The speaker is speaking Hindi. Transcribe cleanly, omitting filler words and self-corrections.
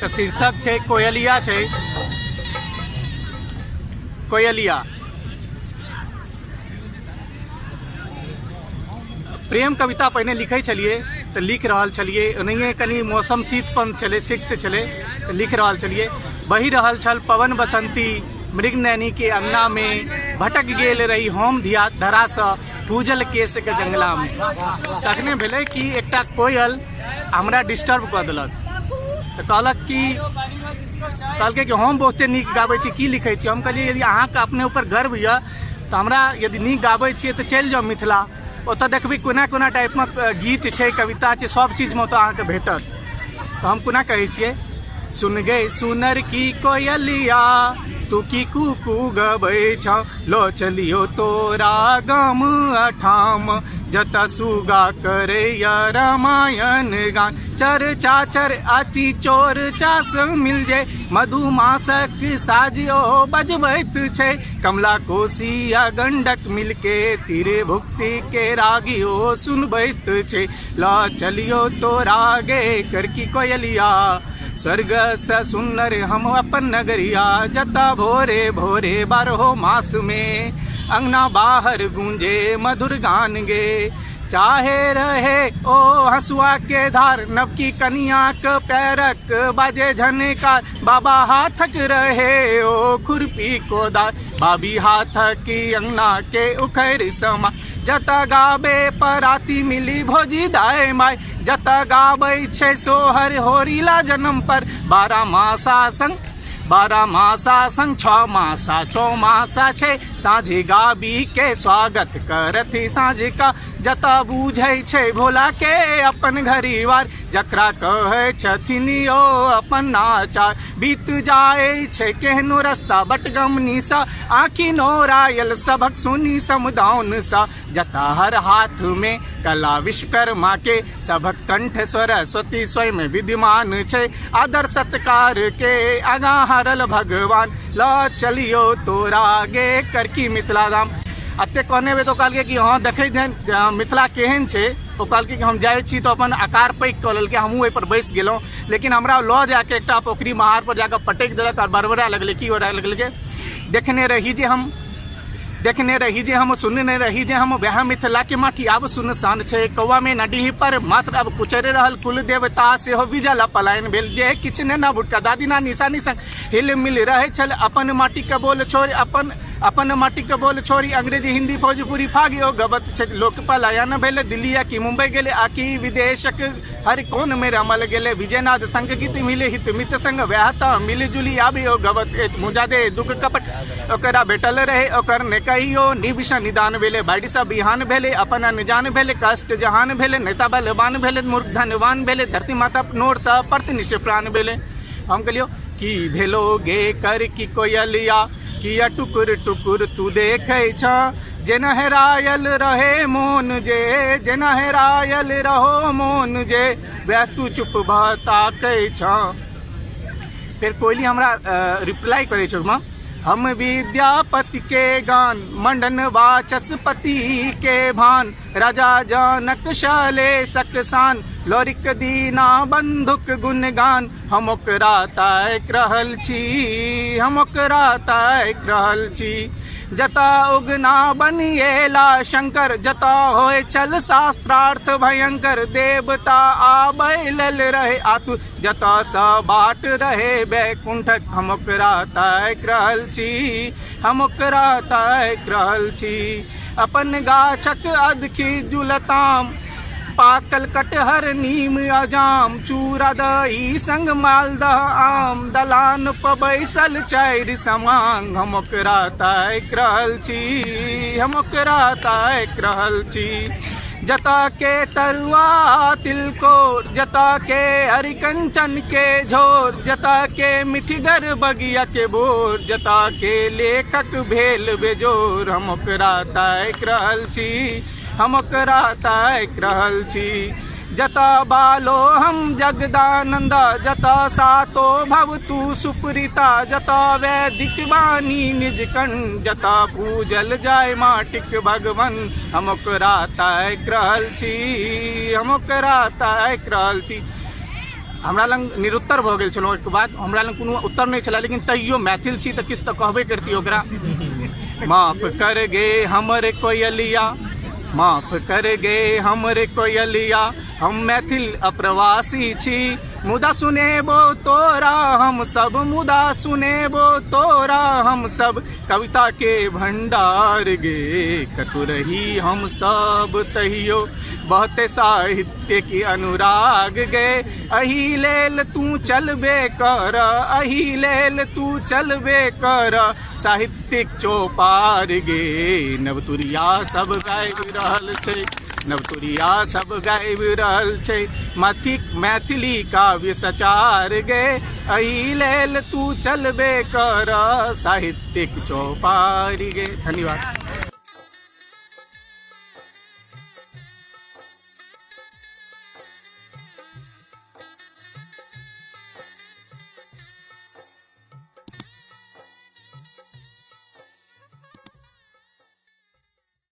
के शीर्षक छे कोयलिया छे। कोयलिया प्रेम कविता पहले लिखे छलिए तो लिख रहा छलिए, ओनहिए कनी मौसम शीतपन चले सिक्त चले तो लिख रहा छलिए। बही रहल छल पवन बसंती मृग नैनी के अंगना में, भटक गेल रही होम धिया धरा सा पूजल केस के जंगला में। तखने भेले कि एकटा कोयल हमरा डिस्टर्ब कऽ देलक, तो कहलक कि हम बहुते नीक गाबै छी, की लिखै छी। हम कहलिए यदि अहाँके अपने ऊपर गर्व यऽ तो हमरा यदि नीक गाबै छियै तो चलि जाउ मिथिला, ओतऽ देखबै कोना कोना टाइपमे गीत छै, कविता छै, सब चीजमे ओतऽ अहाँके भेटत। तो हम कोना कहै छियै, सुन गए सुनर की कोयलिया तू की कुकू गबै छ, लो चलियो तोरा गाम अठाम, जता सुगा करे या रामायण गान, चर्चा चर आची चोर चास मिल जाए, मधुमासक साजियो बजबैत छै, कमला कोसी या गंडक मिलके तीरे भुक्ति के रागियो सुनबैत छै, ला चलियो तोरा गे करकी कोयलिया, स्वर्ग से सुंदर हम अपन नगरिया, जता भोरे भोरे बारहो मास में, अंगना बाहर गूंजे मधुर गान गे, चाहे रहे ओ हसुआ के धार, नवकी कनिया के पैरक बाजे झनकार, बाबा हाथक रहे ओ खुरपी कोदार, बाबी हाथक अंगना के उखैर समा, जता गाबे पराती मिली भोजी दाय माय, जता गाबै छै सोहर होरीला जन्म पर, 12 मासा संग 6 मासा चौमासा छै, साँझ गाबी के स्वागत करथि साँझ का, जता बूझै छै भोला के अपन घरीवार, जकरा कहै छथिन ओ अपन नाचार, बीत जाए छै केहनो रस्ता बटगमनी सा, आँखि नोरायल सबक सुनी समुदान सा, जता हर हाथ में कला विश्वकर्मा के, सबक कंठ सरस्वती स्वयं विद्यमान छै, आदर सत्कार के आगा हरल भगवान, ला चलियो तोरा गे करकी मिथिला धाम। अते कहने में तो कहल कि हाँ देखे मिथिला केहन छै, तो कहल कि हम जाए छी तो अपन आकार पैक कऽ लेलकै, हमहूँ ओहि पर बैस गेलहुँ, लेकिन हमरा लऽ जाके एकटा पोखरी महार पर जाकर पटक देलक और बरबरा लगलै, की हो लगलै, देखने रही जे हम सुनने रही जे हम वह मिथिला के माटी आब सुनसान छै, कौआ में नडी पर मात्र अब कुचर रहल कुल देवता सेहो विजल पलायन भेल, जे किछ ने न भुटका दादी नानी सानी संग हिल मिल रहे छल, अपन माटी के बोल छोड़ अपन माटी के बोल छोड़ी, अंग्रेजी हिंदी भोजपुरी फागियो गबत छै, लोक पलायन भेल, दिल्ली की मुंबई गेले, आकी विदेशक हर कोन में रमल गेले, विजयनाथ संग गीत मिले हित मित संग व्याहता मिली जुली आबियो गबत, मुजा दे दुख कपट ओकरा भेटल रहे, ओकर ने कहियो निविषा निदान भेले, बाड़ी सा बिहान भेले, अपन अनजान भेले, कष्ट जहान भेले, नेता बलवान भेले, मूर्ख धनवान भेले, धरती माता नोर सा प्रतिनिष्ठ प्राण भेले। हम कहलियो की भेलो गे कर की कोयलिया, किया टुकुर टुकुर तू देखे छ, जे नहरायल रहे मोन जे, जे नहरायल रहो मोन जे, वह तू चुप भता कहे छ। फिर कोयली हमरा रिप्लाई करे छ, हम विद्यापति के गान, मंडन वाचस्पति के भान, राजा जनक शैलेशक शान, लोरिक दीना बंधुक गुणगान, हम ओकरा ताक रहल छी, हम ओकरा ताक रहल छी, जता उगना बनिएला शंकर, जता होए चल शास्त्रार्थ भयंकर, देवता आबैलल रहे आतु, जता सा बाट रहे बैकुंठक, हम ओकरा ताक रहल छी, हम ओकरा ताक रहल छी, अपन गाछक अधखी जुलताम, पाकल कटहर नीम अजाम, चूड़ा दही संग मालदह आम, दलान पर बैसल चारि समांग, हम ओकरा ताक रहल छी, हम ओकरा ताक रहल छी, जता के तरुआ तिलकोर, जता के हरिकंचन के झोर, जता के मिठगर बगिया के बोर, जता के लेखक भेल बेजोर, हम ओकरा ताक रहल छी, हम ओकरा ताक रहल छी, जता बालो हम जगदानंदा, जता सातो भव तू सुप्रीता, जता वैदिक वाणी निज कंठ, जता पूजल जाय माटिक भगवन, हम ओकरा ताक रहल छी, हम ओकरा ताक रहल छी। हमरा लग निरुत्तर भऽ गेल छलहुँ। एक बाद हमरा लग कोनो उत्तर नहीं छला, लेकिन तैयो मैथिल छी तऽ किछु तऽ कहबे करती ओकरा। माफ कर गे हमर कोयलिया, माफ कर गे हमरे कोयलिया, हम मैथिल अप्रवासी छी, मुदा सुनेबो तोरा हम सब, मुदा सुनेबो तोरा हम सब, कविता के भंडार गे कतु रही हम सब तहियो, बहुते साहित्य की अनुराग गे, अही लेल तू चलबे कर, अही लेल तू चलबे कर, साहित्यिक चौपार गे नवतुरिया सब गाबि रहल छै, नवतुरिया सब गाबि रहल छै, मैथिली काव्य सचार गे, एहि लेल तू चलबे कर, साहित्यिक चौपार गे। धन्यवाद।